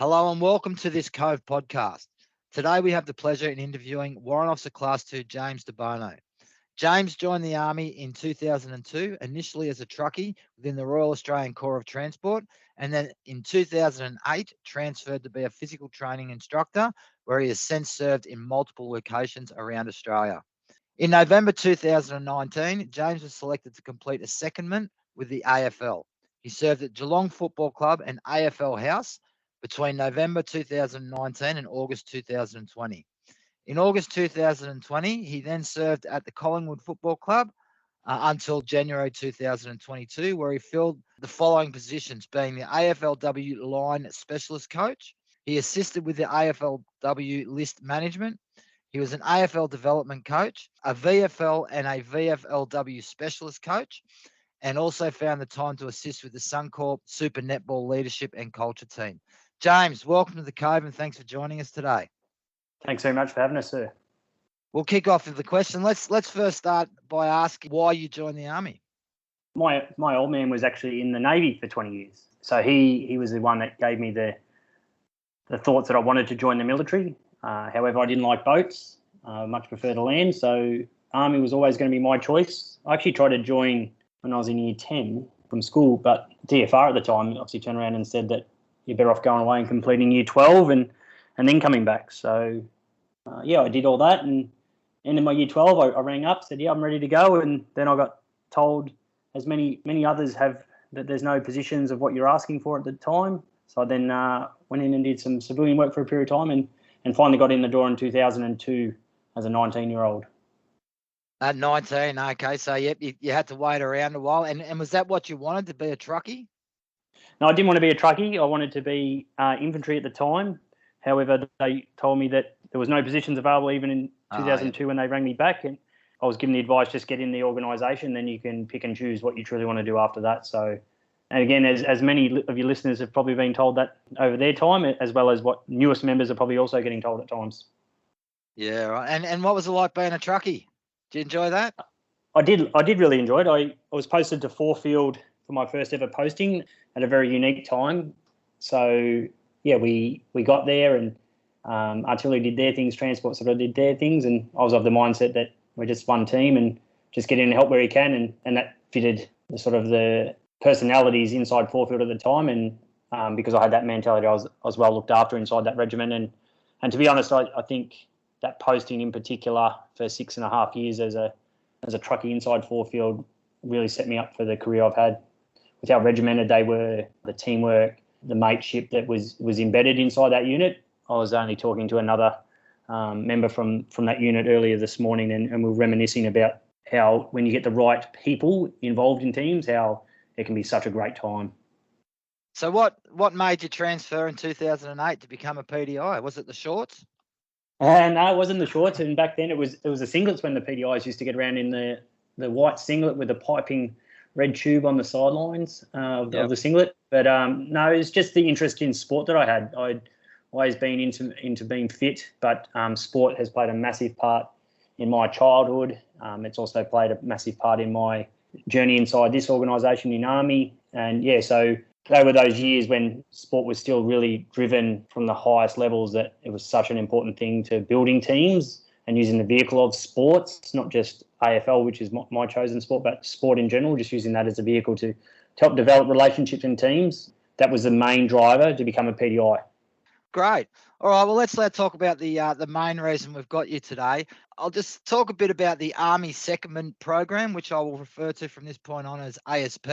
Hello and welcome to this Cove podcast. Today we have the pleasure in interviewing Warrant Officer Class 2 James Debono. James joined the Army in 2002, initially as a truckie within the Royal Australian Corps of Transport, and then in 2008 transferred to be a physical training instructor, where he has since served in multiple locations around Australia. In November 2019, James was selected to complete a secondment with the AFL. He served at Geelong Football Club and AFL House between November 2019 and August 2020. In August 2020, he then served at the Collingwood Football Club until January 2022, where he filled the following positions, being the AFLW line specialist coach. He assisted with the AFLW list management. He was an AFL development coach, a VFL and a VFLW specialist coach, and also found the time to assist with the Suncorp Super Netball leadership and culture team. James, welcome to the Cove and thanks for joining us today. Thanks very much for having us, sir. We'll kick off with the question. Let's first start by asking why you joined the Army. My old man was actually in the Navy for 20 years. So he was the one that gave me the thoughts that I wanted to join the military. However, I didn't like boats. I much prefer to land. So Army was always going to be my choice. I actually tried to join when I was in year 10 from school, but DFR at the time obviously turned around and said that you're better off going away and completing year 12 and then coming back. So, I did all that. And end of my year 12, I rang up, said, I'm ready to go. And then I got told, as many others have, that there's no positions of what you're asking for at the time. So I then went in and did some civilian work for a period of time and finally got in the door in 2002 as a 19-year-old. At 19, okay. So, yep, you had to wait around a while. And was that what you wanted, to be a truckie? No, I didn't want to be a truckie. I wanted to be infantry at the time. However, they told me that there was no positions available even in 2002 when they rang me back. And I was given the advice, just get in the organisation, then you can pick and choose what you truly want to do after that. So, and again, as many of your listeners have probably been told that over their time, as well as what newest members are probably also getting told at times. Yeah, right. And what was it like being a truckie? Did you enjoy that? I did really enjoy it. I was posted to Forefield for my first ever posting at a very unique time. So, yeah, we got there and artillery did their things, transport sort of did their things, and I was of the mindset that we're just one team and just get in and help where we can, and that fitted the sort of the personalities inside Forefield at the time, and because I had that mentality, I was well looked after inside that regiment, and to be honest, I think that posting in particular for 6.5 years as a truckie inside Forefield really set me up for the career I've had. With how regimented they were, the teamwork, the mateship that was embedded inside that unit. I was only talking to another member from that unit earlier this morning, and we were reminiscing about how when you get the right people involved in teams, how it can be such a great time. So what made you transfer in 2008 to become a PDI? Was it the shorts? No, it wasn't the shorts. And back then it was the singlets when the PDIs used to get around in the white singlet with the piping red tube on the sidelines of the singlet. But no, it's just the interest in sport that I had. I'd always been into being fit, but sport has played a massive part in my childhood. It's also played a massive part in my journey inside this organisation in Army. And yeah, so they were those years when sport was still really driven from the highest levels, that it was such an important thing to building teams and using the vehicle of sports, not just AFL, which is my chosen sport, but sport in general, just using that as a vehicle to help develop relationships in teams. That was the main driver to become a PDI. Great. All right, well, let's talk about the main reason we've got you today. I'll just talk a bit about the Army Secondment Program, which I will refer to from this point on as ASP.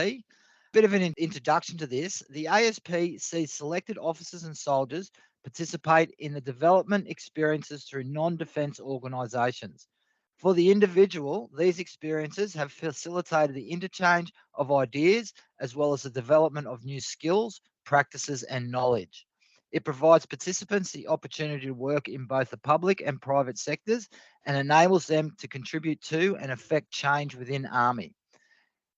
Bit of an introduction to this. The ASP sees selected officers and soldiers participate in the development experiences through non-defence organisations. For the individual, these experiences have facilitated the interchange of ideas as well as the development of new skills, practices and knowledge. It provides participants the opportunity to work in both the public and private sectors and enables them to contribute to and affect change within Army.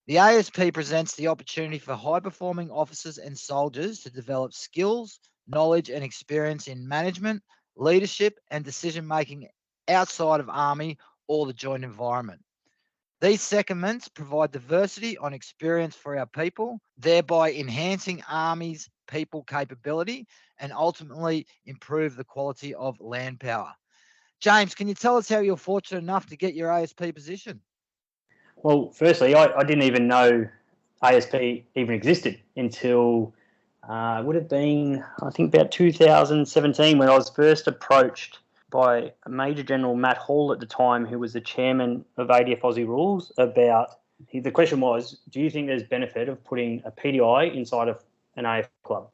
The ASP presents the opportunity for high-performing officers and soldiers to develop skills, knowledge and experience in management, leadership and decision-making outside of Army or the joint environment. These secondments provide diversity on experience for our people, thereby enhancing Army's people capability and ultimately improve the quality of land power. James, can you tell us how you're fortunate enough to get your ASP position? Well, firstly, I didn't even know ASP even existed until would have been, I think, about 2017 when I was first approached by Major General Matt Hall at the time, who was the chairman of ADF Aussie Rules, about, the question was, do you think there's benefit of putting a PDI inside of an AF club?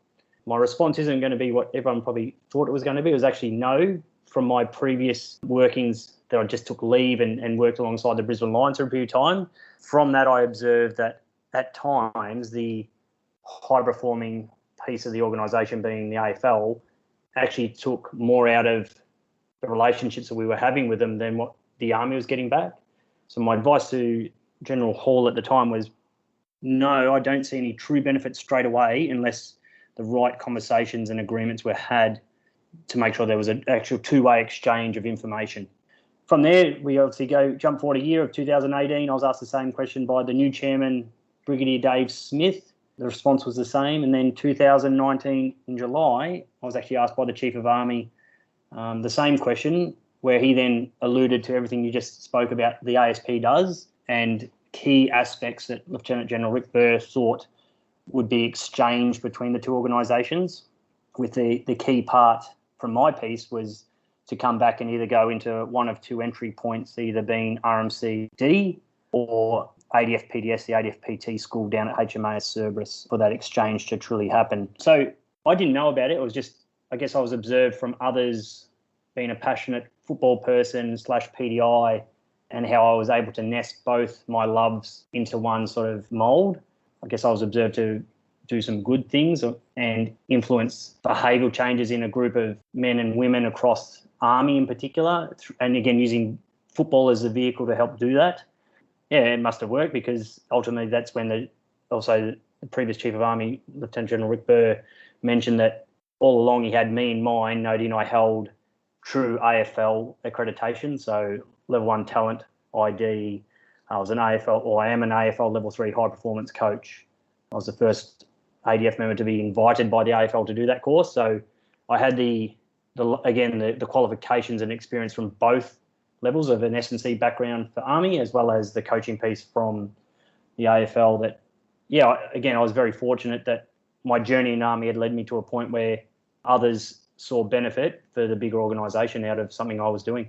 My response isn't going to be what everyone probably thought it was going to be. It was actually no. From my previous workings that I just took leave and worked alongside the Brisbane Lions for a period of time. From that, I observed that at times the high-performing piece of the organisation, being the AFL, actually took more out of the relationships that we were having with them than what the Army was getting back. So my advice to General Hall at the time was, no, I don't see any true benefits straight away unless the right conversations and agreements were had to make sure there was an actual two-way exchange of information. From there, we obviously jump forward a year of 2018. I was asked the same question by the new chairman, Brigadier Dave Smith. The response was the same. And then 2019 in July, I was actually asked by the Chief of Army the same question, where he then alluded to everything you just spoke about the ASP does and key aspects that Lieutenant General Rick Burr thought would be exchanged between the two organisations, with the key part from my piece was to come back and either go into one of two entry points, either being RMCD or ADF PDS, the ADF PT school down at HMAS Cerberus, for that exchange to truly happen. So I didn't know about it. It was just, I guess I was observed from others being a passionate football person / PDI, and how I was able to nest both my loves into one sort of mould. I guess I was observed to do some good things and influence behavioural changes in a group of men and women across Army in particular, and again using football as a vehicle to help do that. Yeah, it must have worked, because ultimately that's when the previous Chief of Army, Lieutenant General Rick Burr, mentioned that all along he had me in mind, noting I held true AFL accreditation, so level 1 talent ID. I was an AFL, or I am an AFL level 3 high performance coach. I was the first ADF member to be invited by the AFL to do that course. So I had the qualifications and experience from both levels of an S&C background for Army, as well as the coaching piece from the AFL. That, yeah, again, I was very fortunate that my journey in Army had led me to a point where others saw benefit for the bigger organisation out of something I was doing.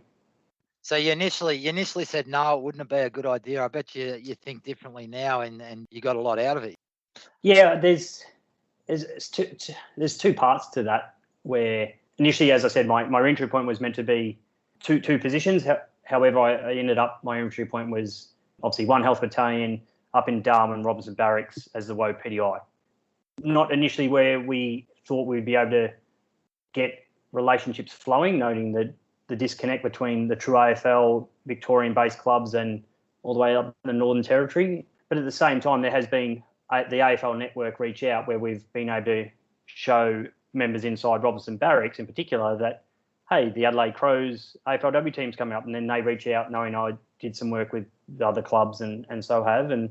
So you initially said no, it wouldn't be a good idea. I bet you think differently now, and you got a lot out of it. Yeah, there's two parts to that, where initially, as I said, my entry point was meant to be two positions. However, I ended up, my entry point was obviously 1 Health Battalion up in Darwin, Robinson Barracks as the WO PDI. Not initially where we thought we'd be able to get relationships flowing, noting the disconnect between the true AFL Victorian-based clubs and all the way up the Northern Territory. But at the same time, there has been the AFL network reach out, where we've been able to show members inside Robinson Barracks in particular that, hey, the Adelaide Crows AFLW team's coming up, and then they reach out knowing I did some work with the other clubs and so have. And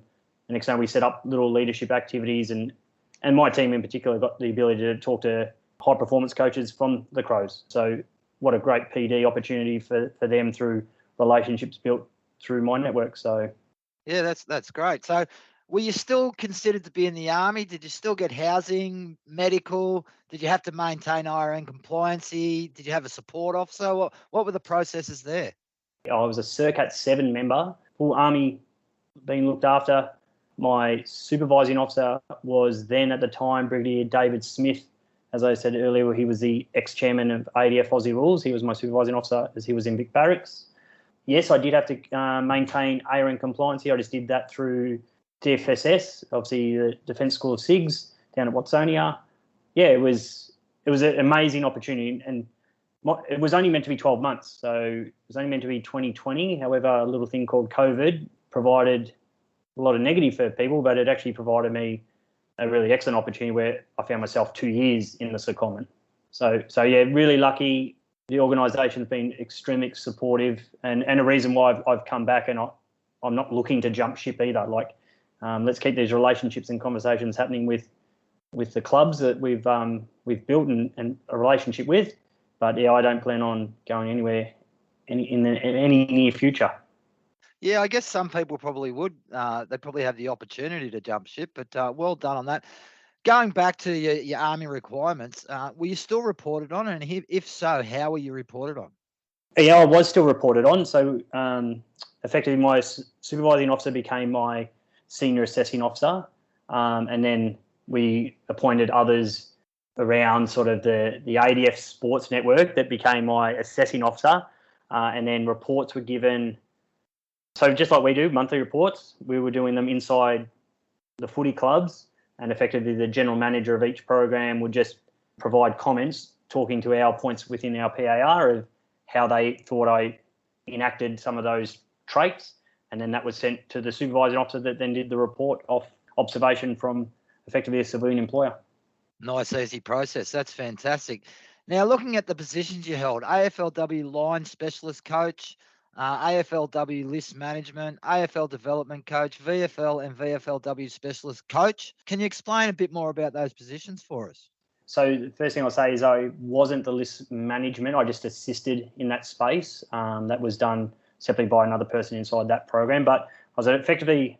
next time we set up little leadership activities, and my team in particular got the ability to talk to high performance coaches from the Crows. So what a great PD opportunity for them through relationships built through my network. So yeah, that's great. So were you still considered to be in the Army? Did you still get housing, medical? Did you have to maintain IRN compliancy? Did you have a support officer? What were the processes there? I was a CIRCAT 7 member, full Army being looked after. My supervising officer was then at the time Brigadier David Smith. As I said earlier, he was the ex-chairman of ADF Aussie Rules. He was my supervising officer as he was in Vic Barracks. Yes, I did have to maintain ARN compliancy. I just did that through DFSS, obviously the Defence School of SIGs down at Watsonia. Yeah, it was an amazing opportunity, and it was only meant to be 12 months, so it was only meant to be 2020. However, a little thing called COVID provided a lot of negative for people, but it actually provided me a really excellent opportunity where I found myself 2 years in the secondment. So yeah, really lucky. The organisation's been extremely supportive, and a reason why I've come back, and I'm not looking to jump ship either. Let's keep these relationships and conversations happening with the clubs that we've we've built a relationship with. But yeah, I don't plan on going anywhere in any near future. Yeah, I guess some people probably would. They probably have the opportunity to jump ship, but well done on that. Going back to your Army requirements, were you still reported on? And if so, how were you reported on? Yeah, I was still reported on. So effectively, my supervising officer became my senior assessing officer. And then we appointed others around sort of the ADF sports network that became my assessing officer. And then reports were given. So just like we do, monthly reports, we were doing them inside the footy clubs, and effectively the general manager of each program would just provide comments talking to our points within our PAR of how they thought I enacted some of those traits. And then that was sent to the supervising officer that then did the report off observation from effectively a civilian employer. Nice, easy process. That's fantastic. Now, looking at the positions you held, AFLW line specialist coach, AFLW list management, AFL development coach, VFL and VFLW specialist coach. Can you explain a bit more about those positions for us? So the first thing I'll say is I wasn't the list management. I just assisted in that space. That was done separately by another person inside that program. But I was effectively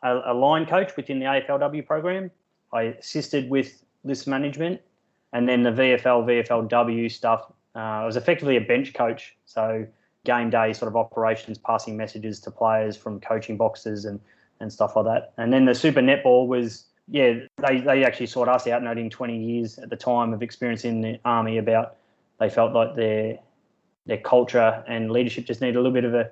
a line coach within the AFLW program. I assisted with list management, and then the VFL, VFLW stuff. I was effectively a bench coach. So game day sort of operations, passing messages to players from coaching boxes and stuff like that. And then the super netball was, yeah, they actually sought us out, noting 20 years at the time of experience in the Army about they felt like their culture and leadership just needed a little bit of a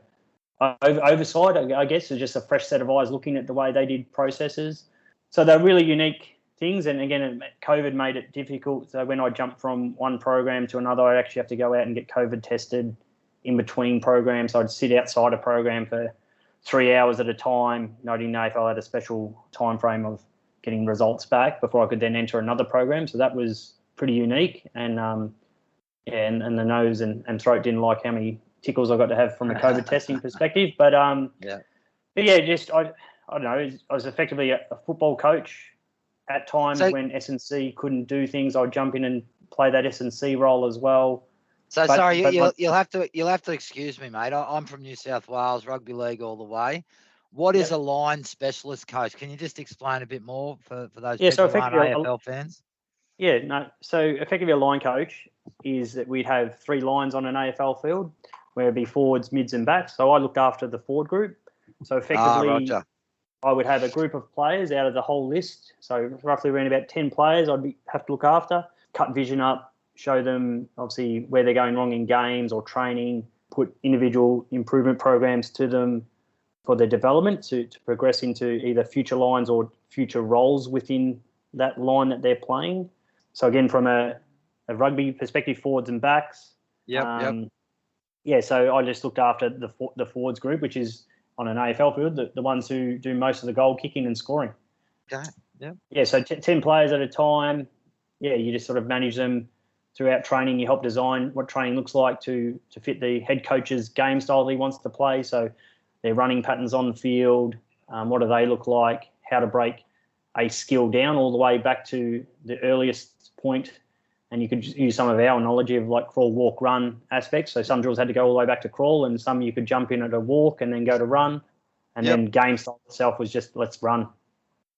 oversight, I guess, so just a fresh set of eyes looking at the way they did processes. So they're really unique things. And again, COVID made it difficult. So when I jumped from one program to another, I actually have to go out and get COVID tested in between programs. So I'd sit outside a program for 3 hours at a time, noting AFL had a special time frame of getting results back before I could then enter another program. So that was pretty unique. And and the nose and throat didn't like how many tickles I got to have from a COVID testing perspective. But just I don't know. I was effectively a football coach at times when S&C couldn't do things. I'd jump in and play that S&C role as well. So you'll have to excuse me, mate. I'm from New South Wales, rugby league all the way. What is a line specialist coach? Can you just explain a bit more for those people who aren't AFL fans? Yeah, no. So effectively a line coach is that we'd have 3 lines on an AFL field, where it'd be forwards, mids and backs. So I looked after the forward group. So effectively I would have a group of players out of the whole list. So roughly around about 10 players I'd have to look after, cut vision up, show them obviously where they're going wrong in games or training, put individual improvement programs to them for their development to progress into either future lines or future roles within that line that they're playing. So again, from a rugby perspective, forwards and backs. Yeah, so I just looked after the forwards group, which is on an AFL field, the ones who do most of the goal kicking and scoring. Okay, yeah. Yeah, so 10 players at a time. Yeah, you just sort of manage them throughout training. You help design what training looks like to fit the head coach's game style he wants to play. So their running patterns on the field, what do they look like, how to break a skill down all the way back to the earliest point. And you could use some of our knowledge of like crawl, walk, run aspects. So some drills had to go all the way back to crawl, and some you could jump in at a walk and then go to run. And then game style itself was just let's run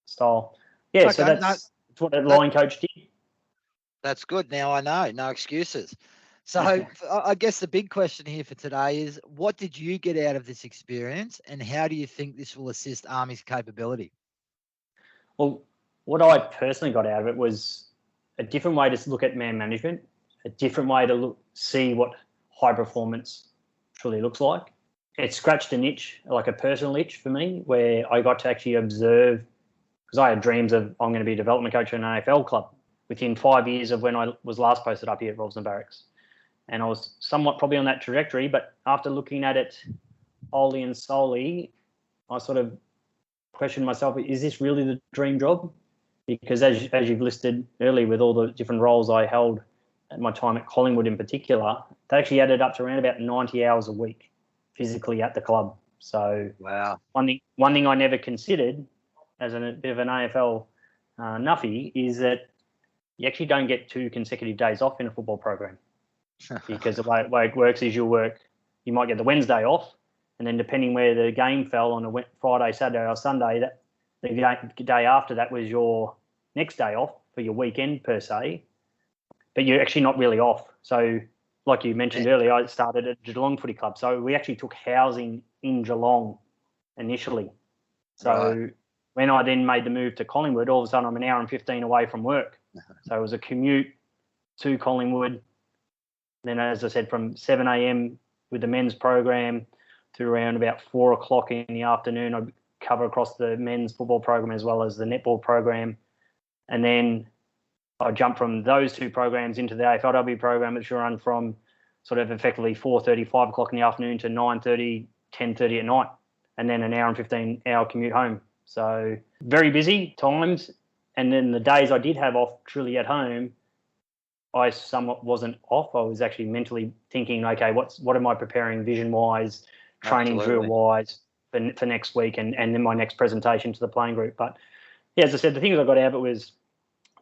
style. Yeah, okay, so that's what a line coach did. That's good. Now I know, no excuses. So I guess the big question here for today is, what did you get out of this experience, and how do you think this will assist Army's capability? Well, what I personally got out of it was a different way to look at man management, a different way to see what high performance truly looks like. It scratched an itch, like a personal itch for me, where I got to actually observe, because I had dreams of I'm going to be a development coach in an AFL club within 5 years of when I was last posted up here at Robson Barracks. And I was somewhat probably on that trajectory, but after looking at it wholly and solely, I sort of questioned myself, is this really the dream job? Because as you've listed earlier, with all the different roles I held at my time at Collingwood in particular, that actually added up to around about 90 hours a week physically at the club. So wow. One thing I never considered as a bit of an AFL nuffy is that you actually don't get 2 consecutive days off in a football program, because the way it works is you might get the Wednesday off, and then depending where the game fell on a Friday, Saturday or Sunday, that the day after that was your next day off for your weekend per se, but you're actually not really off. So like you mentioned earlier, I started at Geelong Footy Club, so we actually took housing in Geelong initially. So when I then made the move to Collingwood, all of a sudden I'm an hour and 15 away from work. So it was a commute to Collingwood. Then, as I said, from 7 a.m. with the men's program to around about 4 o'clock in the afternoon, I'd cover across the men's football program as well as the netball program. And then I jumped from those 2 programs into the AFLW program, which will run from sort of effectively 4:30, 5 o'clock in the afternoon to 9:30, 10:30 at night, and then an hour and 15-hour commute home. So very busy times. And then the days I did have off truly at home, I somewhat wasn't off. I was actually mentally thinking, okay, what am I preparing vision-wise, training drill-wise for next week and then my next presentation to the playing group. But, yeah, as I said, the things I got out of it was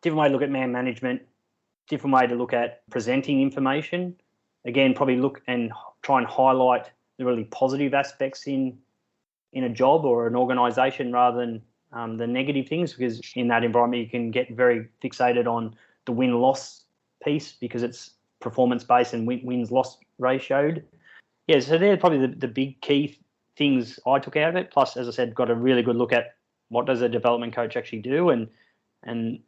different way to look at man management, different way to look at presenting information. Again, probably look and try and highlight the really positive aspects in a job or an organisation rather than the negative things, because in that environment you can get very fixated on the win-loss piece because it's performance-based and wins-loss ratioed. Yeah, so they're probably the big key things I took out of it. Plus, as I said, got a really good look at what does a development coach actually do and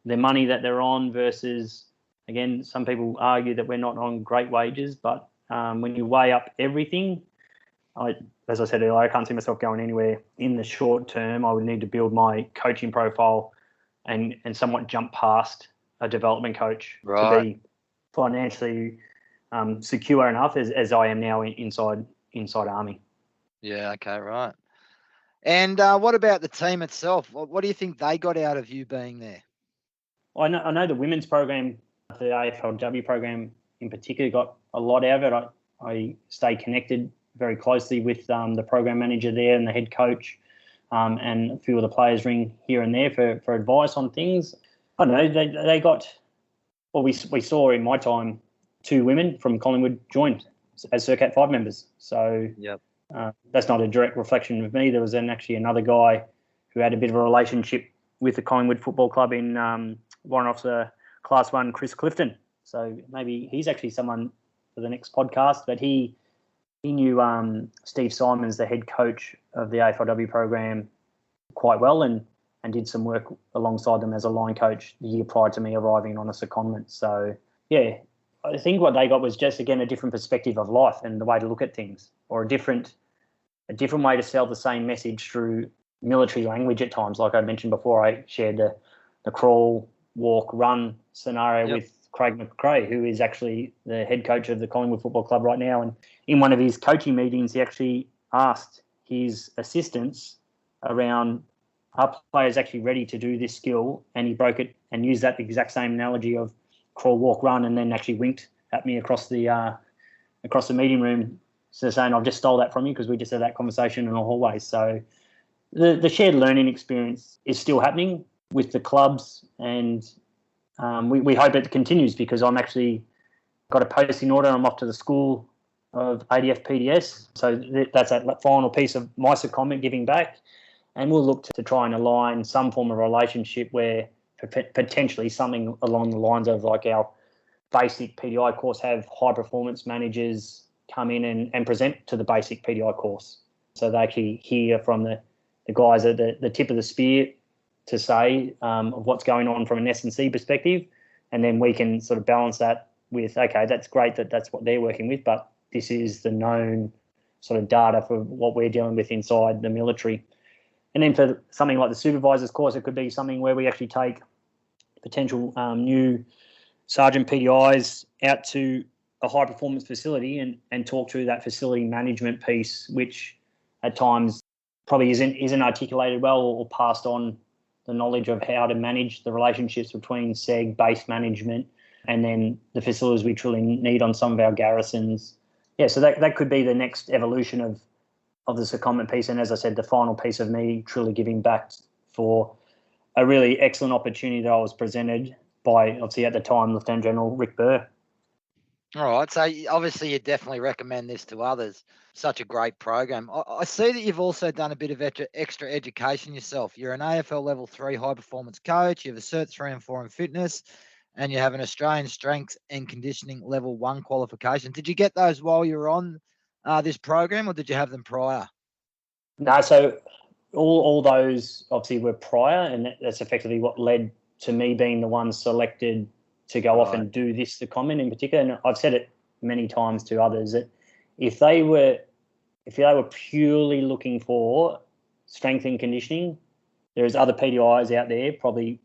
the money that they're on versus, again, some people argue that we're not on great wages, but when you weigh up everything, as I said earlier, I can't see myself going anywhere in the short term. I would need to build my coaching profile and somewhat jump past a development coach to be financially secure enough as I am now inside Army. Yeah, okay, right. And what about the team itself? What do you think they got out of you being there? I know the women's program, the AFLW program in particular, got a lot out of it. I stay connected very closely with the program manager there and the head coach, and a few of the players ring here and there for advice on things. I don't know, they got, well, we saw in my time 2 women from Collingwood joined as CIRCAT 5 members. So that's not a direct reflection of me. There was actually another guy who had a bit of a relationship with the Collingwood Football Club in Warrant Officer Class 1, Chris Clifton. So maybe he's actually someone for the next podcast, but he knew Steve Simons, the head coach of the AFLW program, quite well and did some work alongside them as a line coach the year prior to me arriving on a secondment. So, yeah, I think what they got was just, again, a different perspective of life and the way to look at things, or a different way to sell the same message through military language at times. Like I mentioned before, I shared the crawl, walk, run scenario with Craig McRae, who is actually the head coach of the Collingwood Football Club right now. And in one of his coaching meetings, he actually asked his assistants around, are players actually ready to do this skill? And he broke it and used that exact same analogy of crawl, walk, run, and then actually winked at me across the meeting room, so saying, I've just stole that from you because we just had that conversation in the hallway. So the shared learning experience is still happening with the clubs, and we hope it continues, because I'm actually got a posting order. I'm off to the school of ADF PDS. So that's that final piece of my secondment, giving back. And we'll look to try and align some form of relationship where potentially something along the lines of like our basic PDI course, have high performance managers come in and present to the basic PDI course. So they actually hear from the guys at the tip of the spear to say of what's going on from an S&C perspective. And then we can sort of balance that with, okay, that's great that's what they're working with, but this is the known sort of data for what we're dealing with inside the military. And then for something like the supervisor's course, it could be something where we actually take potential new sergeant PDIs out to a high performance facility and talk through that facility management piece, which at times probably isn't articulated well or passed on the knowledge of how to manage the relationships between SEG, base management, and then the facilities we truly need on some of our garrisons. Yeah, so that could be the next evolution of the secondment piece. And as I said, the final piece of me truly giving back for a really excellent opportunity that I was presented by obviously at the time Lieutenant General Rick Burr. All right. So obviously you definitely recommend this to others. Such a great program. I see that you've also done a bit of extra education yourself. You're an AFL level 3 high performance coach. You have a Cert 3 and 4 in fitness, and you have an Australian strength and conditioning level 1 qualification. Did you get those while you were on this program, or did you have them prior? No, so all those obviously were prior, and that's effectively what led to me being the one selected to go off and do this secondment in particular. And I've said it many times to others that if they were purely looking for strength and conditioning, there's other PDIs out there probably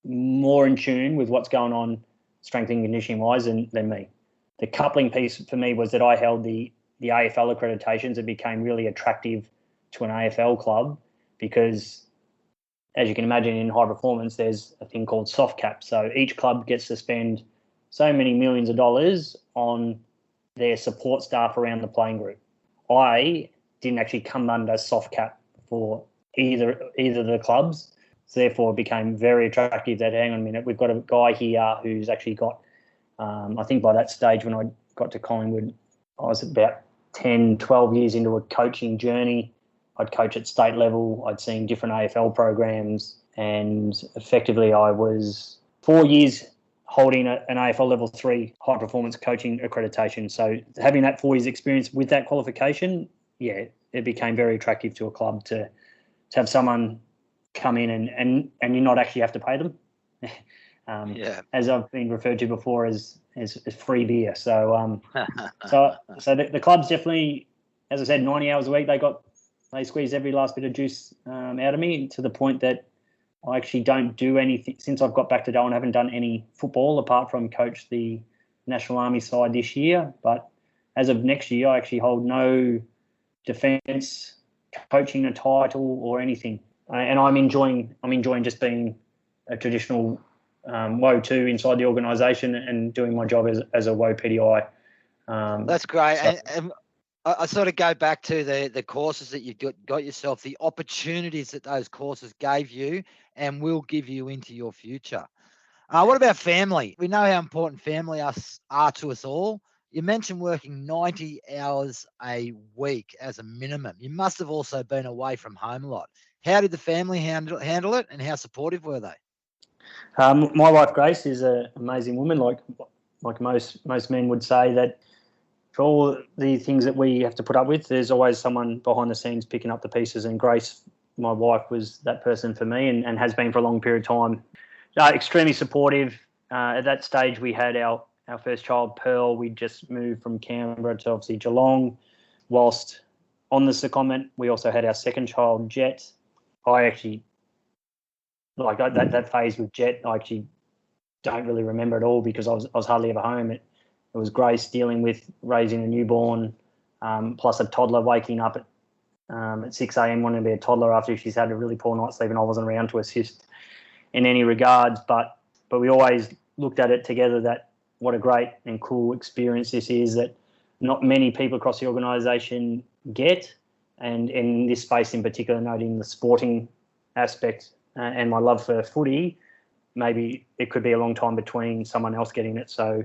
more in tune with what's going on strength and conditioning wise than me. The coupling piece for me was that I held the AFL accreditations. It became really attractive to an AFL club because, as you can imagine, in high performance, there's a thing called soft cap. So each club gets to spend so many millions of dollars on their support staff around the playing group. I didn't actually come under soft cap for either of the clubs. So therefore, it became very attractive that, hang on a minute, we've got a guy here who's actually got, I think by that stage when I got to Collingwood, I was about 10, 12 years into a coaching journey. I'd coach at state level. I'd seen different AFL programs, and effectively I was 4 years holding an AFL level 3 high performance coaching accreditation. So having that 4 years experience with that qualification, yeah, it became very attractive to a club to have someone come in and you not actually have to pay them. As I've been referred to before as free beer. So so the club's definitely, as I said, 90 hours a week. They squeeze every last bit of juice out of me, to the point that I actually don't do anything. Since I've got back to Darwin, I haven't done any football apart from coach the National Army side this year. But as of next year, I actually hold no defence coaching a title or anything. And I'm enjoying just being a traditional WO2 inside the organisation and doing my job as a WO PDI. That's great. And I sort of go back to the courses that you got yourself, the opportunities that those courses gave you and will give you into your future. What about family? We know how important family are to us all. You mentioned working 90 hours a week as a minimum. You must have also been away from home a lot. How did the family handle it, and how supportive were they? My wife Grace is an amazing woman. Like most men would say, that for all the things that we have to put up with, there's always someone behind the scenes picking up the pieces. And Grace, my wife, was that person for me and has been for a long period of time. Extremely supportive. At that stage, we had our first child, Pearl. We just moved from Canberra to obviously Geelong. Whilst on the secondment, we also had our second child, Jet. I actually, that phase with Jet, I actually don't really remember at all because I was hardly ever home. It was Grace dealing with raising a newborn, plus a toddler waking up at 6 a.m. wanting to be a toddler after she's had a really poor night's sleep, and I wasn't around to assist in any regards. But we always looked at it together, that what a great and cool experience this is that not many people across the organisation get. And in this space in particular, noting the sporting aspect and my love for footy, maybe it could be a long time between someone else getting it. So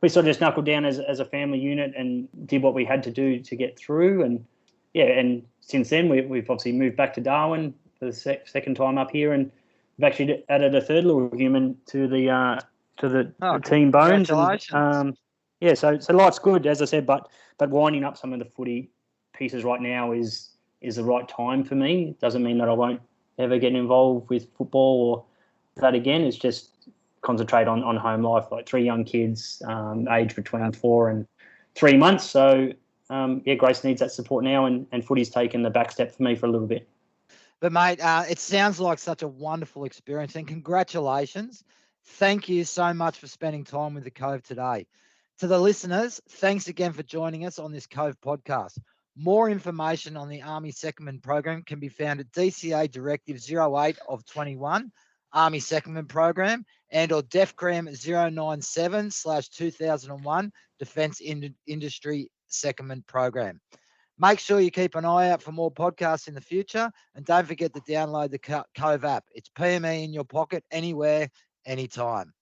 we sort of just knuckled down as a family unit and did what we had to do to get through. And and since then we've obviously moved back to Darwin for the second time up here, and we've actually added a third little human to the team bones. Congratulations. And, so life's good, as I said, but winding up some of the footy pieces right now is the right time for me. It doesn't mean that I won't ever get involved with football or that again. It's just concentrate on home life, like 3 young kids, aged between 4 and 3 months. So, Grace needs that support now, and footy's taken the back step for me for a little bit. But, mate, it sounds like such a wonderful experience, and congratulations. Thank you so much for spending time with the Cove today. To the listeners, thanks again for joining us on this Cove podcast. More information on the Army Secondment Program can be found at DCA Directive 08 of 21, Army Secondment Program, and or DEFCRAM 097/2001, Defence Industry Secondment Program. Make sure you keep an eye out for more podcasts in the future, and don't forget to download the Cove app. It's PME in your pocket, anywhere, anytime.